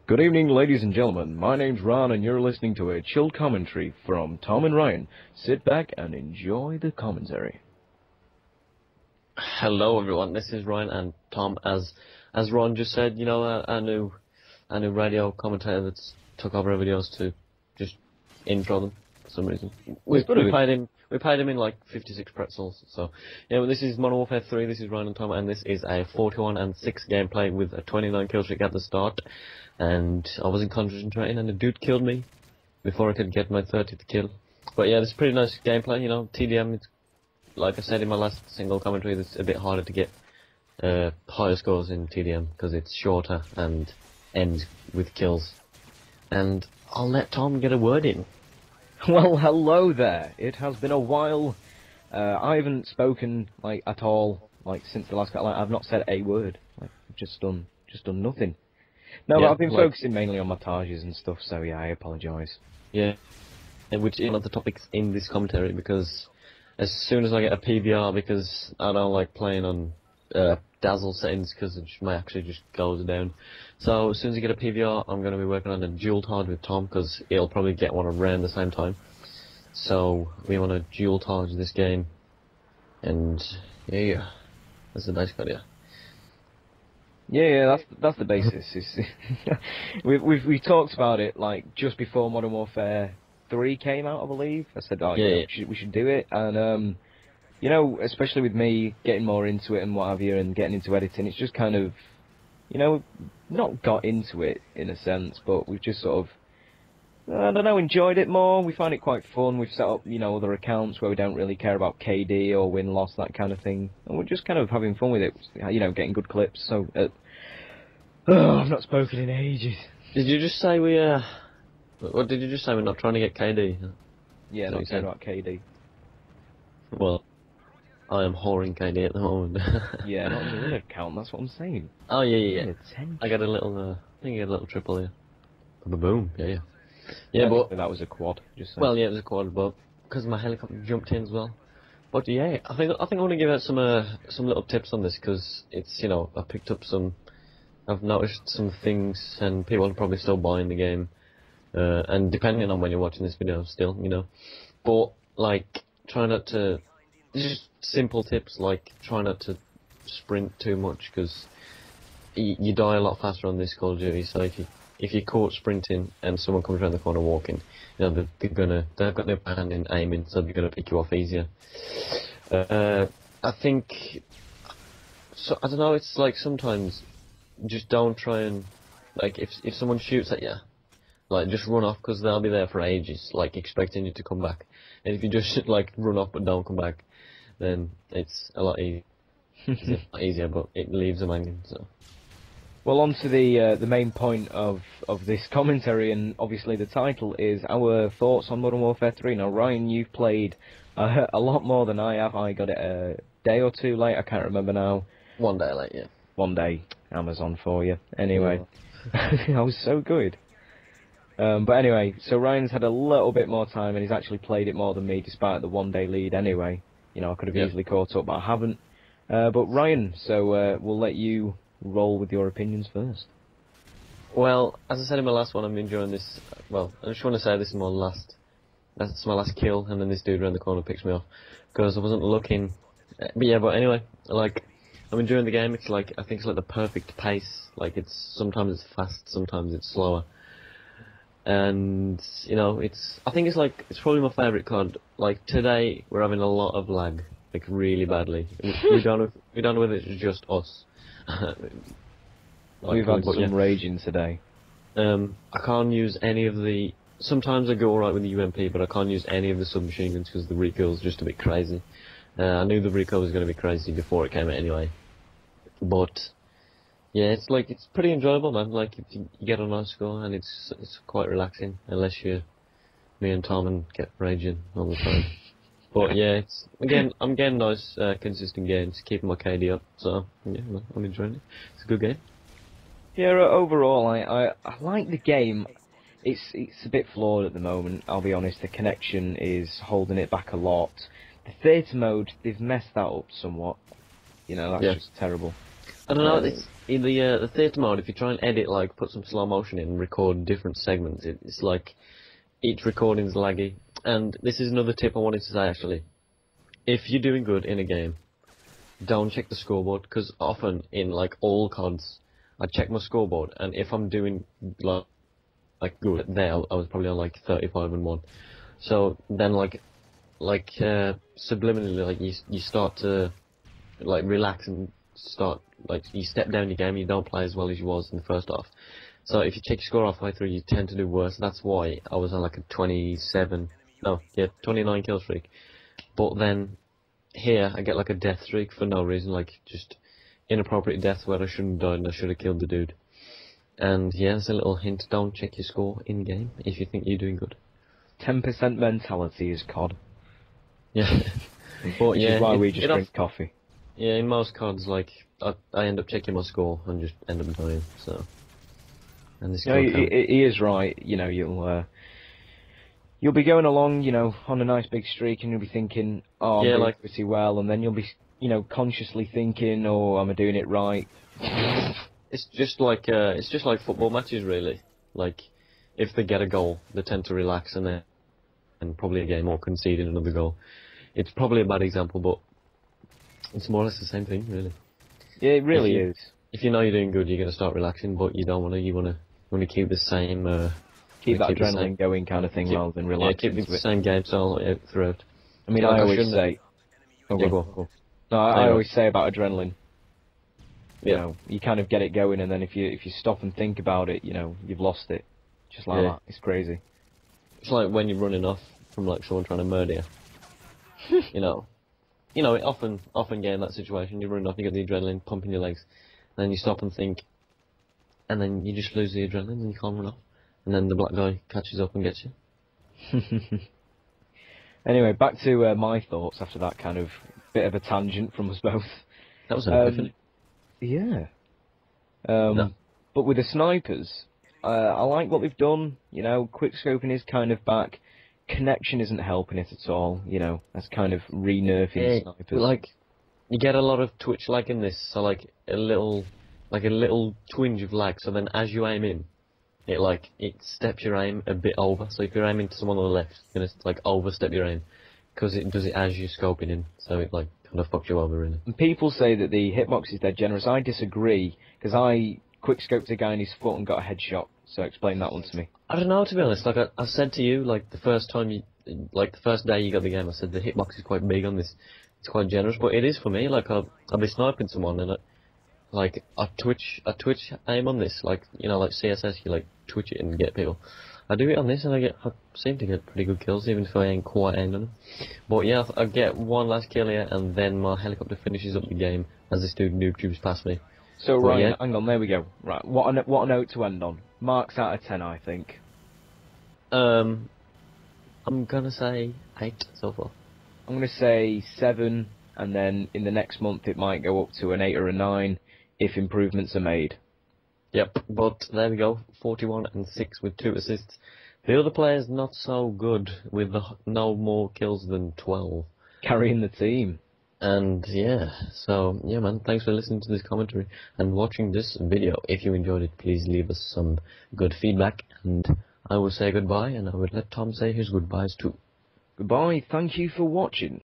Good evening, ladies and gentlemen. My name's Ron, and you're listening to a chilled commentary from Tom and Ryan. Sit back and enjoy the commentary. Hello, everyone. This is Ryan and Tom. As Ron just said, you know, a new radio commentator that's took over our videos to just intro them for some reason. We paid him in like 56 pretzels. So yeah, well, this is Modern Warfare 3. This is Ryan and Tom, and this is a 41-6 gameplay with a 29 kill streak at the start. And I wasn't concentrating, and the dude killed me before I could get my 30th kill. But yeah, it's pretty nice gameplay, you know. TDM, it's, like I said in my last single commentary, it's a bit harder to get higher scores in TDM because it's shorter and ends with kills. And I'll let Tom get a word in. Well, hello there. It has been a while. I haven't spoken like at all since the last. I've not said a word. I've just done nothing. No, but I've been focusing mainly on montages and stuff, so yeah, I apologise. Yeah, and which is one of the topics in this commentary, because as soon as I get a PVR, because I don't like playing on dazzle settings, because it may actually just goes down. So as soon as I get a PVR, I'm going to be working on a dual targe with Tom, because he'll probably get one around the same time. So we want to dual targe this game, and yeah, that's the basic idea. Yeah, that's the basis. we talked about it like just before Modern Warfare 3 came out, I believe. I said, we should do it, and you know, especially with me getting more into it and what have you, and getting into editing, it's just kind of, you know, not got into it in a sense, but we've just sort of, I don't know, enjoyed it more. We find it quite fun. We've set up, you know, other accounts where we don't really care about KD or win-loss, that kind of thing. And we're just kind of having fun with it, you know, getting good clips. So, I've not spoken in ages. Did you just say what did you just say? We're not trying to get KD? Yeah, not caring about KD. Well, I am whoring KD at the moment. Yeah, not in the win account, that's what I'm saying. Oh, yeah. I got a little, I think I got a little triple here. Boom, yeah. Yeah, but that was a quad. Just saying. Well, yeah, it was a quad, but because my helicopter jumped in as well. But yeah, I think I want to give out some little tips on this, because it's, you know, I've noticed some things, and people are probably still buying the game, and depending on when you're watching this video, still, you know. But like, try not to, just simple tips like try not to sprint too much, because you die a lot faster on this Call of Duty. So if you're caught sprinting and someone comes around the corner walking, you know, they've got their hand in aiming, so they're gonna pick you off easier. I think, so I don't know. It's like sometimes just don't try and, like, if someone shoots at you, like, just run off, because they'll be there for ages, like, expecting you to come back. And if you just like run off but don't come back, then it's a lot easier, but it leaves them hanging. So. Well, on to the main point of this commentary, and obviously the title is our thoughts on Modern Warfare 3. Now, Ryan, you've played a lot more than I have. I got it a day or two late, I can't remember now. 1 day late, yeah. 1 day, Amazon for you. Anyway, I was so good. But anyway, so Ryan's had a little bit more time, and he's actually played it more than me, despite the 1 day lead anyway. You know, I could have easily caught up, but I haven't. But Ryan, so we'll let you roll with your opinions first. Well, as I said in my last one, I'm enjoying this. Well, I just want to say this is that's my last kill, and then this dude around the corner picks me off, because I wasn't looking. But yeah, but anyway, like, I'm enjoying the game. It's like, I think it's like the perfect pace. Like, sometimes it's fast, sometimes it's slower. And, you know, I think it's probably my favourite COD. Like, today, we're having a lot of lag, like, really badly. We don't know whether it's just us. We've had some raging today. I can't use any of the, sometimes I go alright with the UMP, but I can't use any of the submachine guns, because the recoil's just a bit crazy. I knew the recoil was going to be crazy before it came out anyway. But yeah, it's pretty enjoyable, man. Like, you get a nice score, and it's quite relaxing, unless you're me and Tom and get raging all the time. But yeah, I'm getting nice, consistent games, keeping my KD up. So yeah, I'm enjoying it. It's a good game. Yeah, overall, I like the game. It's a bit flawed at the moment, I'll be honest. The connection is holding it back a lot. The theatre mode, they've messed that up somewhat. You know, that's just terrible. I don't know. It's in the theatre mode. If you try and edit, like put some slow motion in, and record different segments, it's like each recording's laggy. And this is another tip I wanted to say actually. If you're doing good in a game, don't check the scoreboard, because often in like all CODs, I check my scoreboard, and if I'm doing like good there, I was probably on like 35-1. So then subliminally, like you start to like relax and start like you step down your game. You don't play as well as you was in the first half. So if you check your score halfway through, you tend to do worse. That's why I was on like a 29 kill streak. But then here I get like a death streak for no reason, like just inappropriate death where I shouldn't have died and I should have killed the dude. And yeah, there's a little hint: don't check your score in game if you think you're doing good. 10% mentality is COD. Yeah, but Which is why we just drink coffee. Yeah, in most CODs, like I end up checking my score and just end up dying. So, and this he is right. You know, you'll be going along, you know, on a nice big streak, and you'll be thinking, oh, I'm doing pretty well, and then you'll be, you know, consciously thinking, oh, am I doing it right? It's just like football matches, really. Like, if they get a goal, they tend to relax and probably a game or concede another goal. It's probably a bad example, but it's more or less the same thing, really. Yeah, it really is. If you know you're doing good, you're going to start relaxing, but you don't want to. You want to keep the same. Keep that adrenaline going, kind of thing, rather than relaxing. Yeah, keep the same game style throughout. I mean, I always say. Go on. No, I always say about adrenaline. You know, you kind of get it going, and then if you stop and think about it, you know, you've lost it. Just like that. It's crazy. It's like when you're running off from like someone trying to murder you. you know, often get in that situation. You're running off, you get the adrenaline pumping your legs, and then you stop and think, and then you just lose the adrenaline and you can't run off, and then the black guy catches up and gets you. Anyway, back to my thoughts after that kind of bit of a tangent from us both. That was an epiphany. Yeah. But with the snipers, I like what they've done. You know, quickscoping is kind of back. Connection isn't helping it at all. You know, that's kind of re-nerfing snipers. Like, you get a lot of twitch lag in this. So like a little twinge of lag. So then as you aim in, it steps your aim a bit over. So if you're aiming to someone on the left, it's gonna like overstep your aim, because it does it as you're scoping in. So it like kind of fucks you over, really. And people say that the hitbox is dead generous. I disagree, because I quickscoped a guy in his foot and got a headshot. So explain that one to me. I don't know, to be honest. Like I said to you, like the first day you got the game, I said the hitbox is quite big on this. It's quite generous, but it is for me. Like I'll be sniping someone and I twitch aim on this. Like, you know, like CSS, you like twitch it and get people. I do it on this and I seem to get pretty good kills, even if I ain't quite aimed on them. But yeah, I get one last kill here, and then my helicopter finishes up the game as this dude noob tubes past me. So Ryan, hang on, there we go. Right, what a note to end on. Marks out of 10, I think. I'm gonna say 8 so far. I'm gonna say 7, and then in the next month it might go up to an 8 or a 9 if improvements are made. Yep, but there we go, 41 and 6 with 2 assists. The other player's not so good with no more kills than 12. Carrying the team. And yeah, so yeah man, thanks for listening to this commentary and watching this video. If you enjoyed it, please leave us some good feedback, and I will say goodbye, and I will let Tom say his goodbyes too. Goodbye, thank you for watching.